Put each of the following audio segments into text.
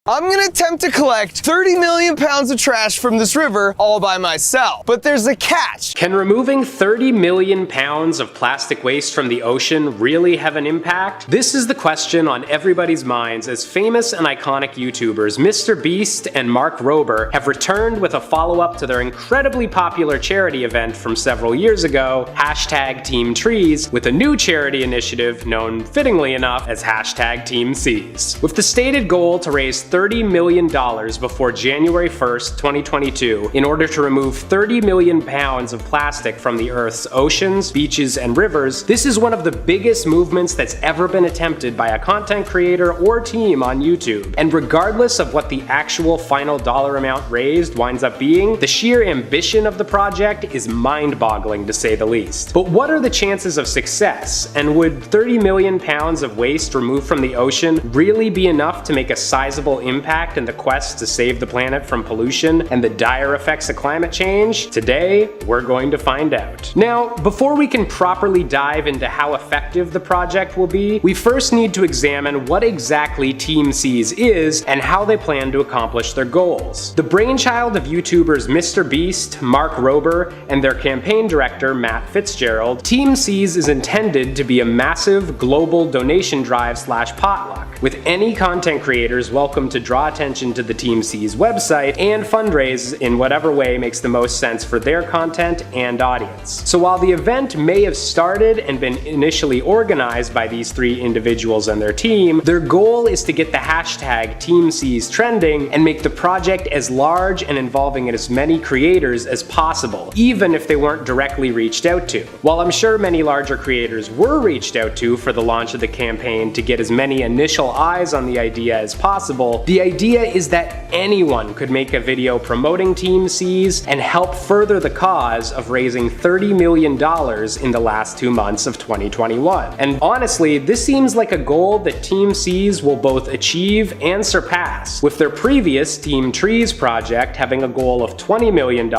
I'm gonna attempt to collect 30 million pounds of trash from this river all by myself. But there's a catch. Can removing 30 million pounds of plastic waste from the ocean really have an impact? This is the question on everybody's minds as famous and iconic YouTubers MrBeast and Mark Rober have returned with a follow-up to their incredibly popular charity event from several years ago, #TeamTrees, with a new charity initiative known fittingly enough as #TeamSeas. With the stated goal to raise $30 million before January 1st, 2022 in order to remove 30 million pounds of plastic from the Earth's oceans, beaches, and rivers, this is one of the biggest movements that's ever been attempted by a content creator or team on YouTube. And regardless of what the actual final dollar amount raised winds up being, the sheer ambition of the project is mind-boggling to say the least. But what are the chances of success? And would 30 million pounds of waste removed from the ocean really be enough to make a sizable impact in the quest to save the planet from pollution and the dire effects of climate change? Today, we're going to find out. Now, before we can properly dive into how effective the project will be, we first need to examine what exactly TeamSeas is and how they plan to accomplish their goals. The brainchild of YouTubers MrBeast, Mark Rober, and their campaign director Matt Fitzgerald, TeamSeas is intended to be a massive global donation drive/potluck, with any content creators welcome to draw attention to the TeamSeas website and fundraise in whatever way makes the most sense for their content and audience. So while the event may have started and been initially organized by these three individuals and their team, their goal is to get the #TeamSeas trending and make the project as large and involving as many creators as possible, even if they weren't directly reached out to. While I'm sure many larger creators were reached out to for the launch of the campaign to get as many initial eyes on the idea as possible, the idea is that anyone could make a video promoting TeamSeas and help further the cause of raising $30 million in the last 2 months of 2021. And honestly, this seems like a goal that TeamSeas will both achieve and surpass, with their previous TeamTrees project having a goal of $20 million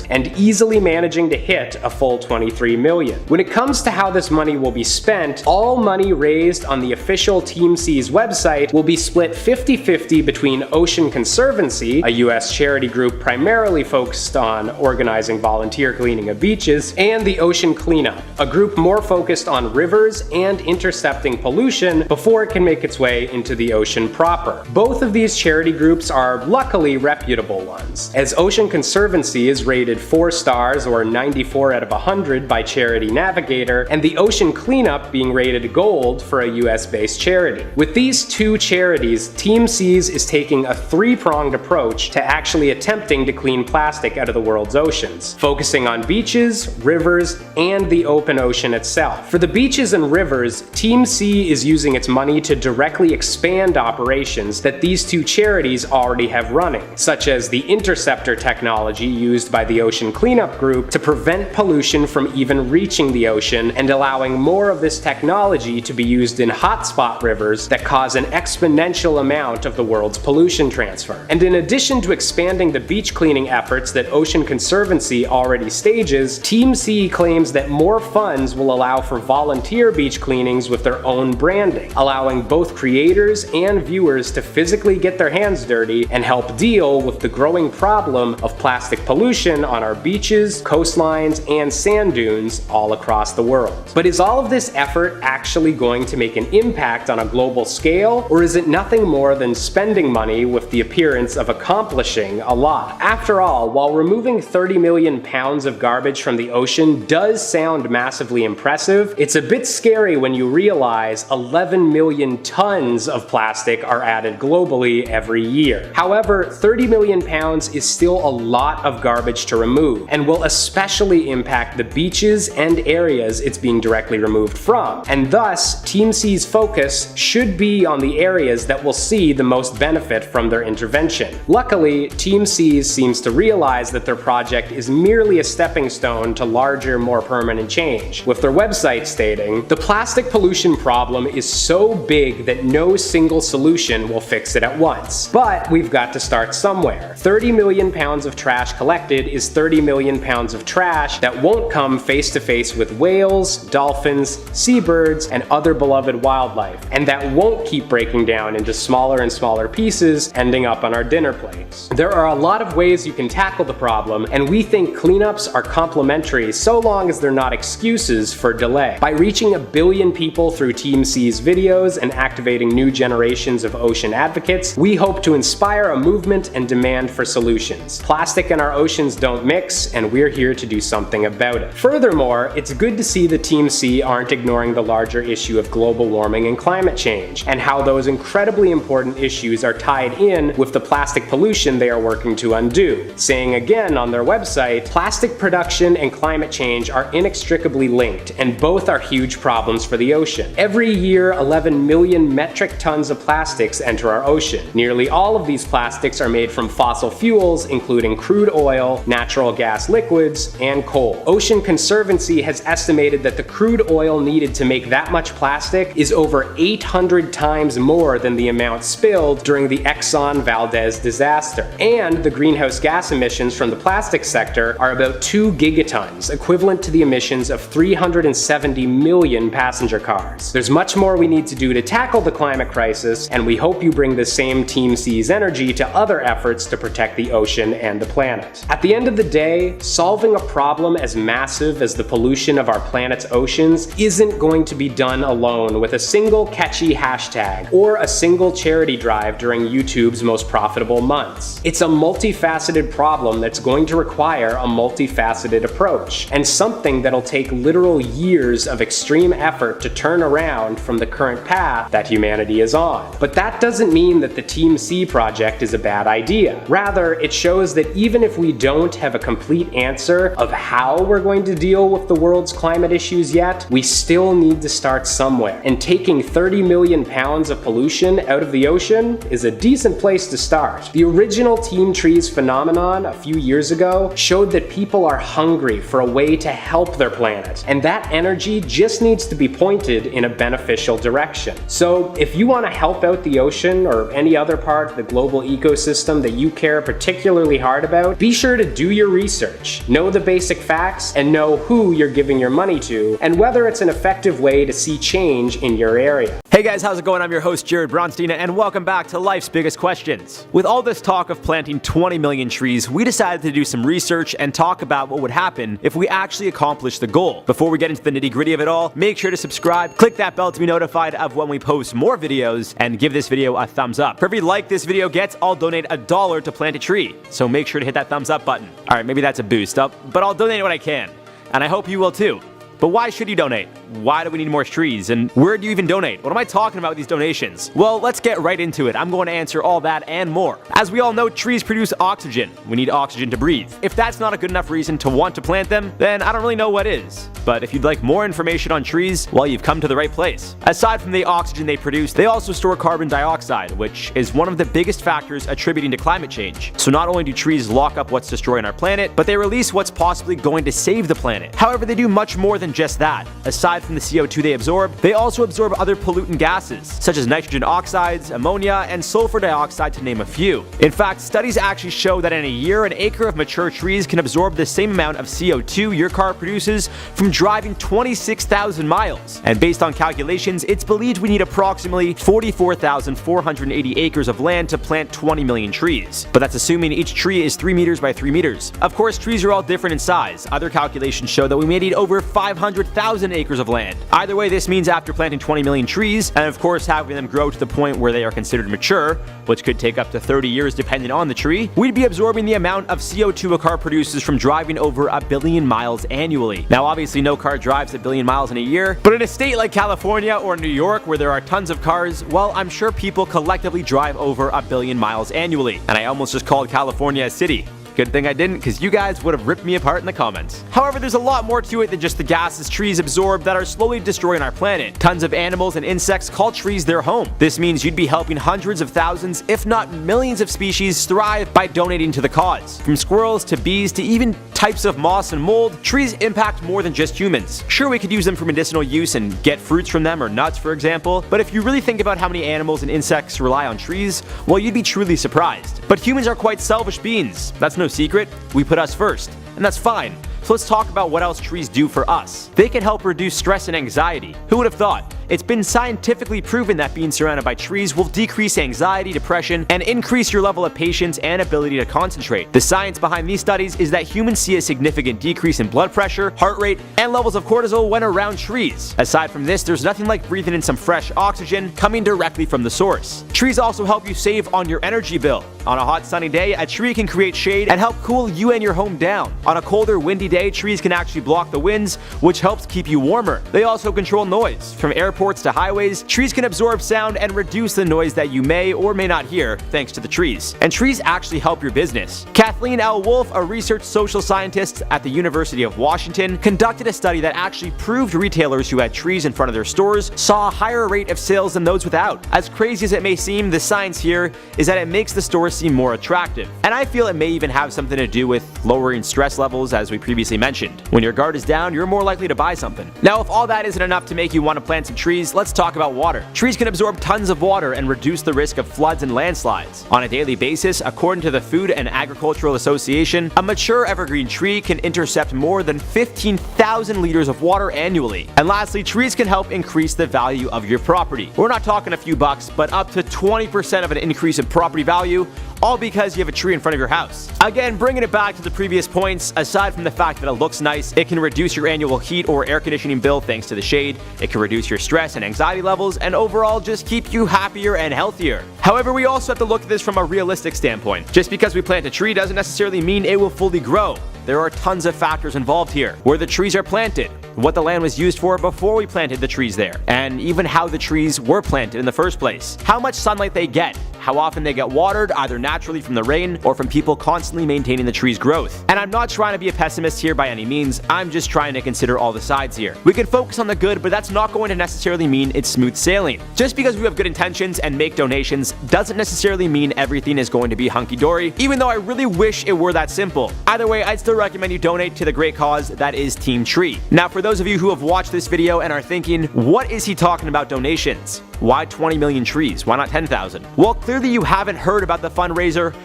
and easily managing to hit a full $23 million. When it comes to how this money will be spent, all money raised on the official TeamSeas website will be split 50-50 between Ocean Conservancy, a US charity group primarily focused on organizing volunteer cleaning of beaches, and the Ocean Cleanup, a group more focused on rivers and intercepting pollution before it can make its way into the ocean proper. Both of these charity groups are luckily reputable ones, as Ocean Conservancy is rated 4 stars or 94 out of 100 by Charity Navigator, and the Ocean Cleanup being rated gold for a US-based charity. With these two charities, TeamSeas is taking a three-pronged approach to actually attempting to clean plastic out of the world's oceans, focusing on beaches, rivers, and the open ocean itself. For the beaches and rivers, TeamSea is using its money to directly expand operations that these two charities already have running, such as the interceptor technology used by the Ocean Cleanup Group to prevent pollution from even reaching the ocean, and allowing more of this technology to be used in hotspot rivers that cause an exponential amount of the world's pollution transfer. And in addition to expanding the beach cleaning efforts that Ocean Conservancy already stages, TeamSea claims that more funds will allow for volunteer beach cleanings with their own branding, allowing both creators and viewers to physically get their hands dirty and help deal with the growing problem of plastic pollution on our beaches, coastlines, and sand dunes all across the world. But is all of this effort actually going to make an impact on a global scale, or is it nothing more than spending money with the appearance of accomplishing a lot? After all, while removing 30 million pounds of garbage from the ocean does sound massively impressive, it's a bit scary when you realize 11 million tons of plastic are added globally every year. However, 30 million pounds is still a lot of garbage to remove, and will especially impact the beaches and areas it's being directly removed from, and thus TeamSea's focus should be on the areas that will see the most benefit from their intervention. Luckily, TeamSeas seems to realize that their project is merely a stepping stone to larger, more permanent change, with their website stating, "The plastic pollution problem is so big that no single solution will fix it at once. But we've got to start somewhere. 30 million pounds of trash collected is 30 million pounds of trash that won't come face to face with whales, dolphins, seabirds, and other beloved wildlife, and that won't don't keep breaking down into smaller and smaller pieces, ending up on our dinner plates. There are a lot of ways you can tackle the problem, and we think cleanups are complementary so long as they're not excuses for delay. By reaching 1 billion people through Team C's videos and activating new generations of ocean advocates, we hope to inspire a movement and demand for solutions. Plastic and our oceans don't mix, and we're here to do something about it. Furthermore, it's good to see that Team C aren't ignoring the larger issue of global warming and climate change, and how those incredibly important issues are tied in with the plastic pollution they are working to undo, saying again on their website, plastic production and climate change are inextricably linked, and both are huge problems for the ocean. Every year, 11 million metric tons of plastics enter our ocean. Nearly all of these plastics are made from fossil fuels, including crude oil, natural gas liquids, and coal. Ocean Conservancy has estimated that the crude oil needed to make that much plastic is over 800 times more than the amount spilled during the Exxon Valdez disaster. And the greenhouse gas emissions from the plastic sector are about 2 gigatons, equivalent to the emissions of 370 million passenger cars. There's much more we need to do to tackle the climate crisis, and we hope you bring the same Team C's energy to other efforts to protect the ocean and the planet. At the end of the day, solving a problem as massive as the pollution of our planet's oceans isn't going to be done alone with a single catchy hashtag or a single charity drive during YouTube's most profitable months. It's a multifaceted problem that's going to require a multifaceted approach, and something that'll take literal years of extreme effort to turn around from the current path that humanity is on. But that doesn't mean that the Team C project is a bad idea. Rather, it shows that even if we don't have a complete answer of how we're going to deal with the world's climate issues yet, we still need to start somewhere. And taking 30 million pounds of pollution out of the ocean is a decent place to start. The original Team Trees phenomenon a few years ago showed that people are hungry for a way to help their planet, and that energy just needs to be pointed in a beneficial direction. So if you want to help out the ocean or any other part of the global ecosystem that you care particularly hard about, be sure to do your research, know the basic facts, and know who you're giving your money to, and whether it's an effective way to see change in your area. Hey guys, how's it going? I'm your host Jared Bronstein, and welcome back to Life's Biggest Questions. With all this talk of planting 20 million trees, we decided to do some research and talk about what would happen if we actually accomplished the goal. Before we get into the nitty-gritty of it all, make sure to subscribe, click that bell to be notified of when we post more videos, and give this video a thumbs up. For every like this video gets, I'll donate $1 to plant a tree, so make sure to hit that thumbs up button. Alright, maybe that's a boost up, but I'll donate what I can, and I hope you will too. But why should you donate? Why do we need more trees? And where do you even donate? What am I talking about with these donations? Well, let's get right into it. I'm going to answer all that and more. As we all know, trees produce oxygen. We need oxygen to breathe. If that's not a good enough reason to want to plant them, then I don't really know what is. But if you'd like more information on trees, well, you've come to the right place. Aside from the oxygen they produce, they also store carbon dioxide, which is one of the biggest factors attributing to climate change. So not only do trees lock up what's destroying our planet, but they release what's possibly going to save the planet. However, they do much more than just that. Aside from the CO2 they absorb, they also absorb other pollutant gases, such as nitrogen oxides, ammonia, and sulfur dioxide, to name a few. In fact, studies actually show that in a year, an acre of mature trees can absorb the same amount of CO2 your car produces from driving 26,000 miles. And based on calculations, it's believed we need approximately 44,480 acres of land to plant 20 million trees. But that's assuming each tree is 3 meters by 3 meters. Of course, trees are all different in size. Other calculations show that we may need over 500,000 acres of land. Either way, this means after planting 20 million trees, and of course having them grow to the point where they are considered mature, which could take up to 30 years depending on the tree, we'd be absorbing the amount of CO2 a car produces from driving over 1 billion miles annually. Now obviously no car drives 1 billion miles in a year, but in a state like California or New York where there are tons of cars, well, I'm sure people collectively drive over 1 billion miles annually. And I almost just called California a city. Good thing I didn't, because you guys would have ripped me apart in the comments. However, there's a lot more to it than just the gases trees absorb that are slowly destroying our planet. Tons of animals and insects call trees their home. This means you'd be helping hundreds of thousands, if not millions of species thrive by donating to the cause. From squirrels to bees to even types of moss and mold, trees impact more than just humans. Sure, we could use them for medicinal use and get fruits from them, or nuts for example, but if you really think about how many animals and insects rely on trees, well, you'd be truly surprised. But humans are quite selfish beings. That's no secret. We put us first, and that's fine. So let's talk about what else trees do for us. They can help reduce stress and anxiety. Who would have thought? it's been scientifically proven that being surrounded by trees will decrease anxiety, depression, and increase your level of patience and ability to concentrate. The science behind these studies is that humans see a significant decrease in blood pressure, heart rate, and levels of cortisol when around trees. Aside from this, there's nothing like breathing in some fresh oxygen coming directly from the source. Trees also help you save on your energy bill. On a hot sunny day, a tree can create shade and help cool you and your home down. On a colder, windy day, trees can actually block the winds, which helps keep you warmer. They also control noise. From airports to highways, trees can absorb sound and reduce the noise that you may or may not hear thanks to the trees. And trees actually help your business. Kathleen L. Wolfe, a research social scientist at the University of Washington, conducted a study that actually proved retailers who had trees in front of their stores saw a higher rate of sales than those without. As crazy as it may seem, the science here is that it makes the store seem more attractive. And I feel it may even have something to do with lowering stress levels, as we previously mentioned. When your guard is down, you're more likely to buy something. Now, if all that isn't enough to make you want to plant some trees, let's talk about water. Trees can absorb tons of water and reduce the risk of floods and landslides. On a daily basis, according to the Food and Agricultural Association, a mature evergreen tree can intercept more than 15,000 liters of water annually. And lastly, trees can help increase the value of your property. We're not talking a few bucks, but up to 20% of an increase in property value, all because you have a tree in front of your house. Again, bringing it back to the previous points, aside from the fact that it looks nice, it can reduce your annual heat or air conditioning bill thanks to the shade, it can reduce your stress and anxiety levels, and overall just keep you happier and healthier. However, we also have to look at this from a realistic standpoint. Just because we plant a tree doesn't necessarily mean it will fully grow. There are tons of factors involved here. Where the trees are planted, what the land was used for before we planted the trees there, and even how the trees were planted in the first place. How much sunlight they get, how often they get watered, either naturally from the rain or from people constantly maintaining the tree's growth. And I'm not trying to be a pessimist here by any means, I'm just trying to consider all the sides here. We can focus on the good, but that's not going to necessarily mean it's smooth sailing. Just because we have good intentions and make donations doesn't necessarily mean everything is going to be hunky-dory, even though I really wish it were that simple. Either way, I'd still recommend you donate to the great cause that is Team Tree. Now, for those of you who have watched this video and are thinking, what is he talking about donations? Why 20 million trees? Why not 10,000? Well, clearly you haven't heard about the fundraiser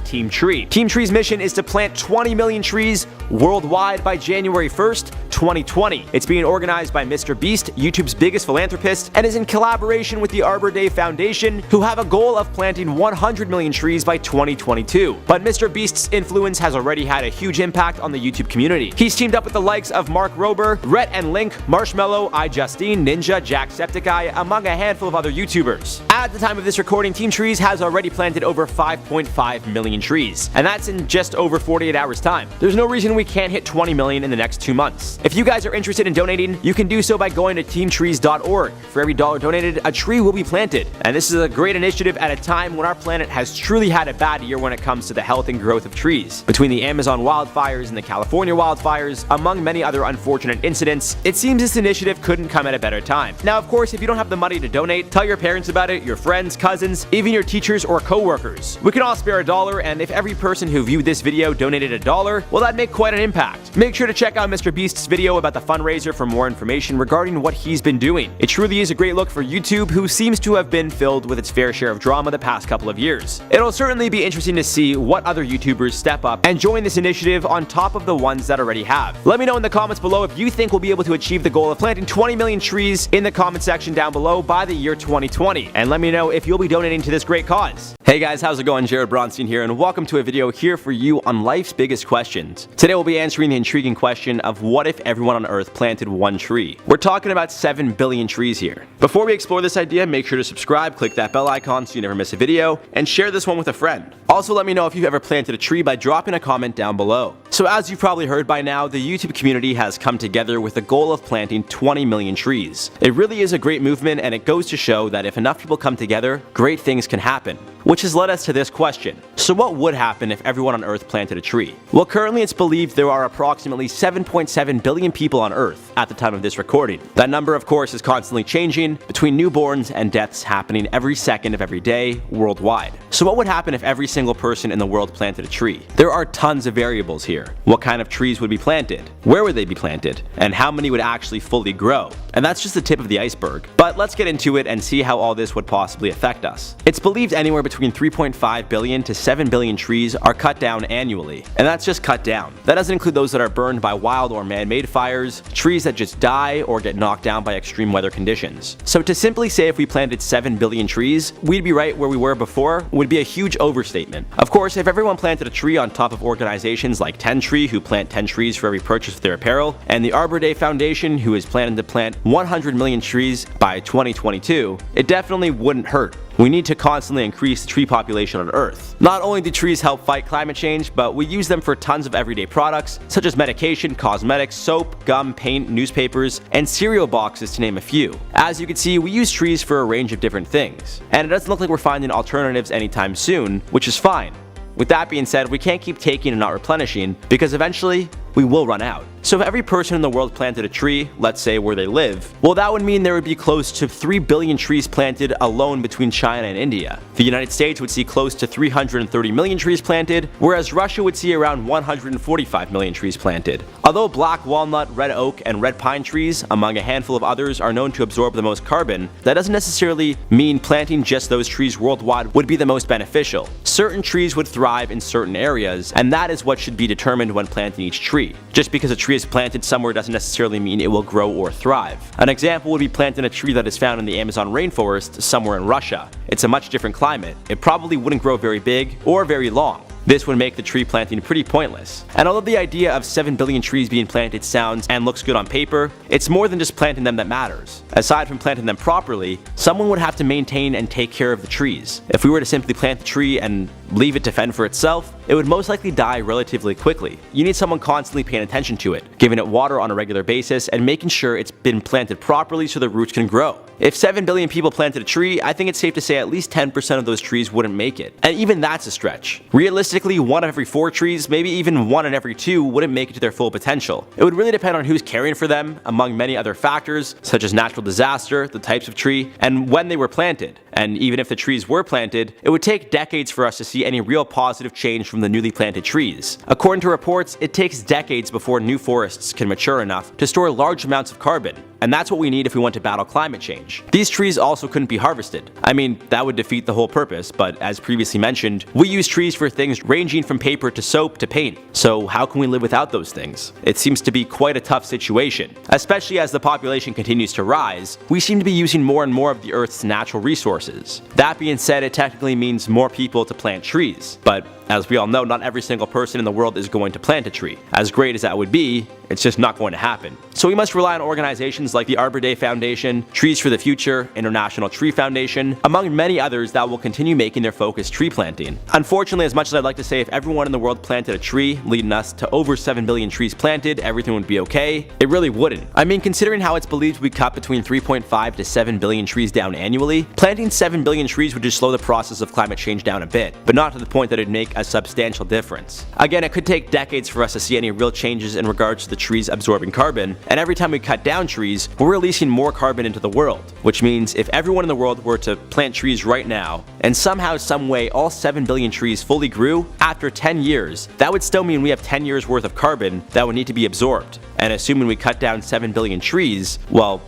#Team Tree. Team Tree's mission is to plant 20 million trees worldwide by January 1st, 2020. It's being organized by MrBeast, YouTube's biggest philanthropist, and is in collaboration with the Arbor Day Foundation, who have a goal of planting 100 million trees by 2022. But MrBeast's influence has already had a huge impact on the YouTube community. He's teamed up with the likes of Mark Rober, Rhett and Link, Marshmallow, iJustine, Ninja, Jacksepticeye, among a handful of other YouTubers. At the time of this recording, Team Trees has already planted over 5.5 million trees, and that's in just over 48 hours time. There's no reason we can't hit 20 million in the next 2 months. If you guys are interested in donating, you can do so by going to teamtrees.org. For every dollar donated, a tree will be planted. And this is a great initiative at a time when our planet has truly had a bad year when it comes to the health and growth of trees. Between the Amazon wildfires and the California wildfires, among many other unfortunate incidents, it seems this initiative couldn't come at a better time. Now, of course, if you don't have the money to donate, tell your parents about it, your friends, cousins, even your teachers or co-workers. We can all spare $1, and if every person who viewed this video donated $1, well, that'd make quite an impact. Make sure to check out MrBeast's video about the fundraiser for more information regarding what he's been doing. It truly is a great look for YouTube, who seems to have been filled with its fair share of drama the past couple of years. It'll certainly be interesting to see what other YouTubers step up and join this initiative on top of the ones that already have. Let me know in the comments below if you think we'll be able to achieve the goal of planting 20 million trees in the comment section down below by the year 2020. And let me know if you'll be donating to this great cause. Hey guys, how's it going? Jared Bronstein here, and welcome to a video here for you on life's biggest questions. Today we'll be answering the intriguing question of what if everyone on Earth planted one tree? We're talking about 7 billion trees here. Before we explore this idea, make sure to subscribe, click that bell icon so you never miss a video, and share this one with a friend. Also, let me know if you've ever planted a tree by dropping a comment down below. So as you've probably heard by now, the YouTube community has come together with the goal of planting 20 million trees. It really is a great movement, and it goes to show that if enough people come together, great things can happen. Which has led us to this question. So what would happen if everyone on Earth planted a tree? Well, currently it's believed there are approximately 7.7 billion people on Earth at the time of this recording. That number, of course, is constantly changing between newborns and deaths happening every second of every day worldwide. So what would happen if every single single person in the world planted a tree. There are tons of variables here. What kind of trees would be planted? Where would they be planted? And how many would actually fully grow? And that's just the tip of the iceberg. But let's get into it and see how all this would possibly affect us. It's believed anywhere between 3.5 billion to 7 billion trees are cut down annually. And that's just cut down. That doesn't include those that are burned by wild or man-made fires, trees that just die or get knocked down by extreme weather conditions. So to simply say if we planted 7 billion trees, we'd be right where we were before would be a huge overstatement. Of course, if everyone planted a tree on top of organizations like 10 Tree, who plant 10 trees for every purchase of their apparel, and the Arbor Day Foundation, who is planning to plant 100 million trees by 2022, it definitely wouldn't hurt. We need to constantly increase the tree population on Earth. Not only do trees help fight climate change, but we use them for tons of everyday products, such as medication, cosmetics, soap, gum, paint, newspapers, and cereal boxes to name a few. As you can see, we use trees for a range of different things. And it doesn't look like we're finding alternatives anytime soon, which is fine. With that being said, we can't keep taking and not replenishing, because eventually, we will run out. So if every person in the world planted a tree, let's say where they live, well, that would mean there would be close to 3 billion trees planted alone between China and India. The United States would see close to 330 million trees planted, whereas Russia would see around 145 million trees planted. Although black walnut, red oak, and red pine trees, among a handful of others, are known to absorb the most carbon, that doesn't necessarily mean planting just those trees worldwide would be the most beneficial. Certain trees would thrive in certain areas, and that is what should be determined when planting each tree. Just because a tree is planted somewhere doesn't necessarily mean it will grow or thrive. An example would be planting a tree that is found in the Amazon rainforest somewhere in Russia. It's a much different climate. It probably wouldn't grow very big or very long. This would make the tree planting pretty pointless. And although the idea of 7 billion trees being planted sounds and looks good on paper, it's more than just planting them that matters. Aside from planting them properly, someone would have to maintain and take care of the trees. If we were to simply plant the tree and leave it to fend for itself, it would most likely die relatively quickly. You need someone constantly paying attention to it, giving it water on a regular basis, and making sure it's been planted properly so the roots can grow. If 7 billion people planted a tree, I think it's safe to say at least 10% of those trees wouldn't make it. And even that's a stretch. Realistically, 1 of every 4 trees, maybe even 1 in every 2, wouldn't make it to their full potential. It would really depend on who's caring for them, among many other factors, such as natural disaster, the types of tree, and when they were planted. And even if the trees were planted, it would take decades for us to see any real positive change from the newly planted trees. According to reports, it takes decades before new forests can mature enough to store large amounts of carbon. And that's what we need if we want to battle climate change. These trees also couldn't be harvested. I mean, that would defeat the whole purpose, but as previously mentioned, we use trees for things ranging from paper to soap to paint. So how can we live without those things? It seems to be quite a tough situation. Especially as the population continues to rise, we seem to be using more and more of the Earth's natural resources. That being said, it technically means more people to plant trees. But as we all know, not every single person in the world is going to plant a tree. As great as that would be, it's just not going to happen. So we must rely on organizations like the Arbor Day Foundation, Trees for the Future, International Tree Foundation, among many others that will continue making their focus tree planting. Unfortunately, as much as I'd like to say if everyone in the world planted a tree, leading us to over 7 billion trees planted, everything would be okay, it really wouldn't. I mean, considering how it's believed we cut between 3.5 to 7 billion trees down annually, planting 7 billion trees would just slow the process of climate change down a bit, but not to the point that it'd make a substantial difference. Again, it could take decades for us to see any real changes in regards to the trees absorbing carbon, and every time we cut down trees, we're releasing more carbon into the world, which means if everyone in the world were to plant trees right now, and somehow, some way, all 7 billion trees fully grew, after 10 years, that would still mean we have 10 years worth of carbon that would need to be absorbed. And assuming we cut down 7 billion trees, well,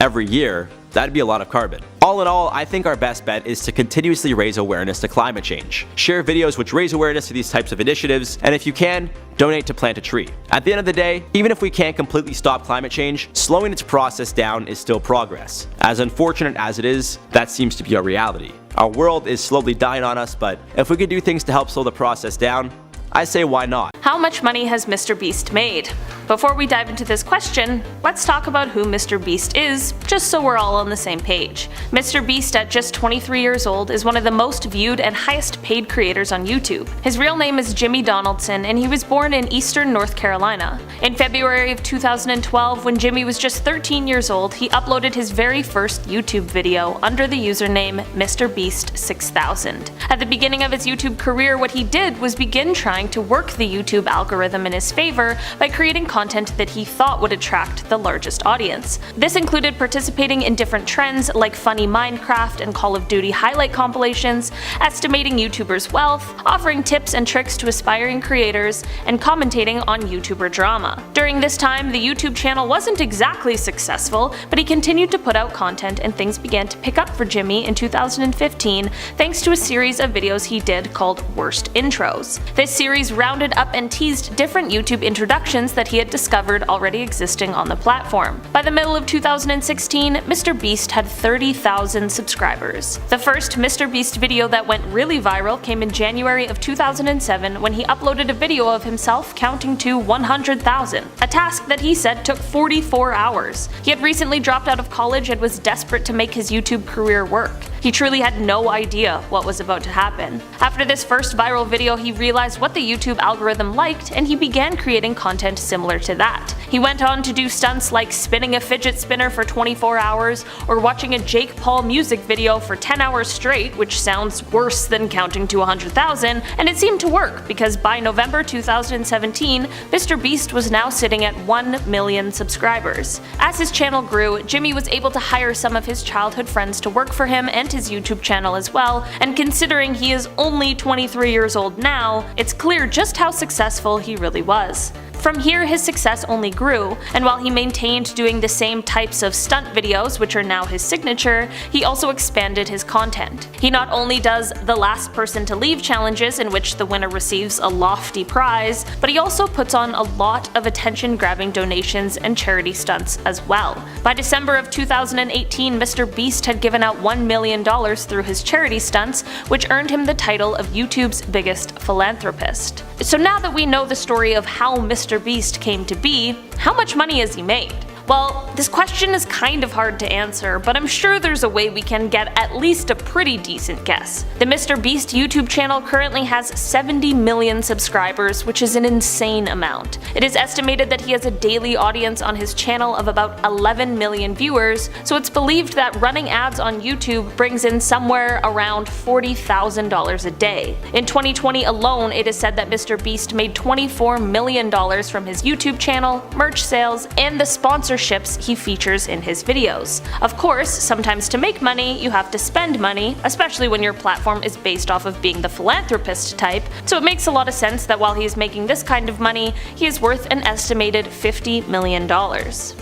every year, that'd be a lot of carbon. All in all, I think our best bet is to continuously raise awareness to climate change. Share videos which raise awareness to these types of initiatives, and if you can, donate to plant a tree. At the end of the day, even if we can't completely stop climate change, slowing its process down is still progress. As unfortunate as it is, that seems to be our reality. Our world is slowly dying on us, but if we could do things to help slow the process down, I say why not? How much money has MrBeast made? Before we dive into this question, let's talk about who MrBeast is, just so we're all on the same page. MrBeast, at just 23 years old, is one of the most viewed and highest paid creators on YouTube. His real name is Jimmy Donaldson, and he was born in eastern North Carolina. In February of 2012, when Jimmy was just 13 years old, he uploaded his very first YouTube video under the username MrBeast6000. At the beginning of his YouTube career, what he did was begin trying trying to work the YouTube algorithm in his favor by creating content that he thought would attract the largest audience. This included participating in different trends like funny Minecraft and Call of Duty highlight compilations, estimating YouTubers' wealth, offering tips and tricks to aspiring creators, and commentating on YouTuber drama. During this time, the YouTube channel wasn't exactly successful, but he continued to put out content and things began to pick up for Jimmy in 2015 thanks to a series of videos he did called Worst Intros. This series rounded up and teased different YouTube introductions that he had discovered already existing on the platform. By the middle of 2016, MrBeast had 30,000 subscribers. The first MrBeast video that went really viral came in January of 2007 when he uploaded a video of himself counting to 100,000, a task that he said took 44 hours. He had recently dropped out of college and was desperate to make his YouTube career work. He truly had no idea what was about to happen. After this first viral video, he realized what the YouTube algorithm liked and he began creating content similar to that. He went on to do stunts like spinning a fidget spinner for 24 hours or watching a Jake Paul music video for 10 hours straight, which sounds worse than counting to 100,000, and it seemed to work because by November 2017, MrBeast was now sitting at 1 million subscribers. As his channel grew, Jimmy was able to hire some of his childhood friends to work for him and his YouTube channel as well, and considering he is only 23 years old now, it's clear just how successful he really was. From here, his success only grew, and while he maintained doing the same types of stunt videos, which are now his signature, he also expanded his content. He not only does the last person to leave challenges in which the winner receives a lofty prize, but he also puts on a lot of attention-grabbing donations and charity stunts as well. By December of 2018, MrBeast had given out $1 million through his charity stunts, which earned him the title of YouTube's biggest philanthropist. So now that we know the story of how MrBeast came to be, how much money has he made? Well, this question is kind of hard to answer, but I'm sure there's a way we can get at least a pretty decent guess. The MrBeast YouTube channel currently has 70 million subscribers, which is an insane amount. It is estimated that he has a daily audience on his channel of about 11 million viewers, so it's believed that running ads on YouTube brings in somewhere around $40,000 a day. In 2020 alone, it is said that MrBeast made $24 million from his YouTube channel, merch sales, and the sponsorships he features in his videos. Of course, sometimes to make money, you have to spend money, especially when your platform is based off of being the philanthropist type, so it makes a lot of sense that while he is making this kind of money, he is worth an estimated $50 million.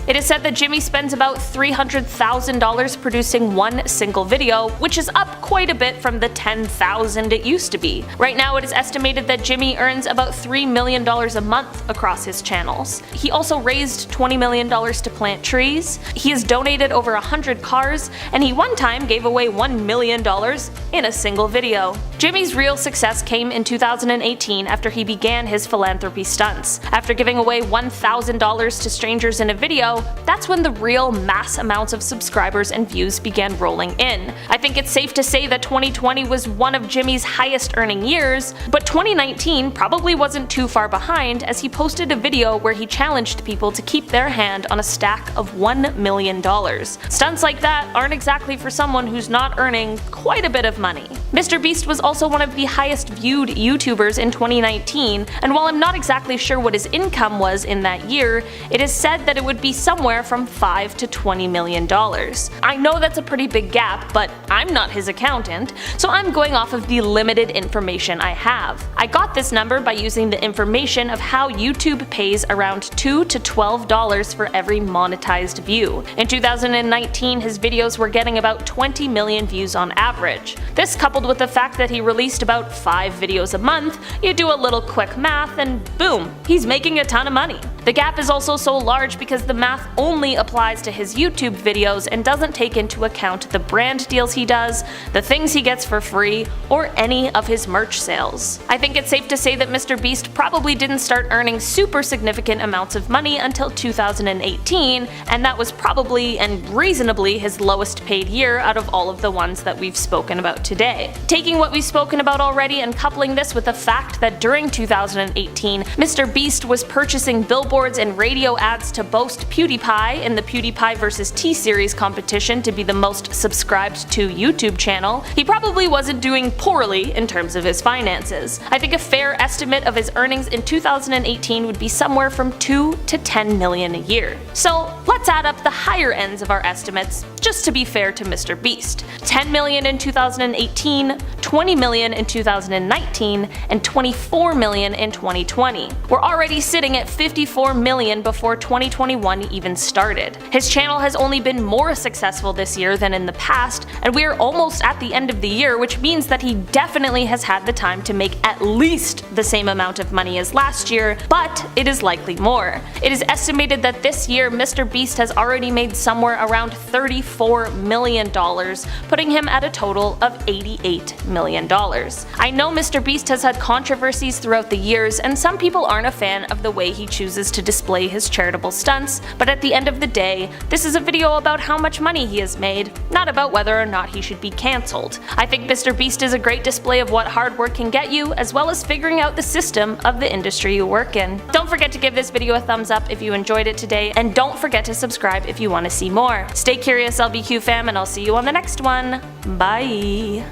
It is said that Jimmy spends about $300,000 producing one single video, which is up quite a bit from the $10,000 it used to be. Right now, it is estimated that Jimmy earns about $3 million a month across his channels. He also raised $20 million to plant trees, he has donated over 100 cars, and he one time gave away $1 million in a single video. Jimmy's real success came in 2018 after he began his philanthropy stunts. After giving away $1,000 to strangers in a video, that's when the real mass amounts of subscribers and views began rolling in. I think it's safe to say that 2020 was one of Jimmy's highest earning years, but 2019 probably wasn't too far behind as he posted a video where he challenged people to keep their hand on a stack of $1 million. Stunts like that aren't exactly for someone who's not earning quite a bit of money. MrBeast was also one of the highest viewed YouTubers in 2019, and while I'm not exactly sure what his income was in that year, it is said that it would be somewhere from $5 to $20 million. I know that's a pretty big gap, but I'm not his accountant, so I'm going off of the limited information I have. I got this number by using the information of how YouTube pays around $2 to $12 for every monetized view. In 2019, his videos were getting about 20 million views on average. This coupled with the fact that he released about 5 videos a month, you do a little quick math and boom, he's making a ton of money. The gap is also so large because the math only applies to his YouTube videos and doesn't take into account the brand deals he does, the things he gets for free, or any of his merch sales. I think it's safe to say that MrBeast probably didn't start earning super significant amounts of money until 2018, and that was probably and reasonably his lowest paid year out of all of the ones that we've spoken about today. Taking what we've spoken about already and coupling this with the fact that during 2018, MrBeast was purchasing billboards billboards and radio ads to boast PewDiePie in the PewDiePie vs. T-Series competition to be the most subscribed to YouTube channel, he probably wasn't doing poorly in terms of his finances. I think a fair estimate of his earnings in 2018 would be somewhere from 2 to 10 million a year. So let's add up the higher ends of our estimates, just to be fair to MrBeast. 10 million in 2018, 20 million in 2019, and 24 million in 2020. We're already sitting at 54 million before 2021 even started. His channel has only been more successful this year than in the past, and we are almost at the end of the year, which means that he definitely has had the time to make at least the same amount of money as last year, but it is likely more. It is estimated that this year MrBeast has already made somewhere around $34 million, putting him at a total of $88 million. I know MrBeast has had controversies throughout the years, and some people aren't a fan of the way he chooses to display his charitable stunts, but at the end of the day, this is a video about how much money he has made, not about whether or not he should be cancelled. I think MrBeast is a great display of what hard work can get you, as well as figuring out the system of the industry you work in. Don't forget to give this video a thumbs up if you enjoyed it today, and don't forget to subscribe if you want to see more. Stay curious, LBQ fam, and I'll see you on the next one. Bye!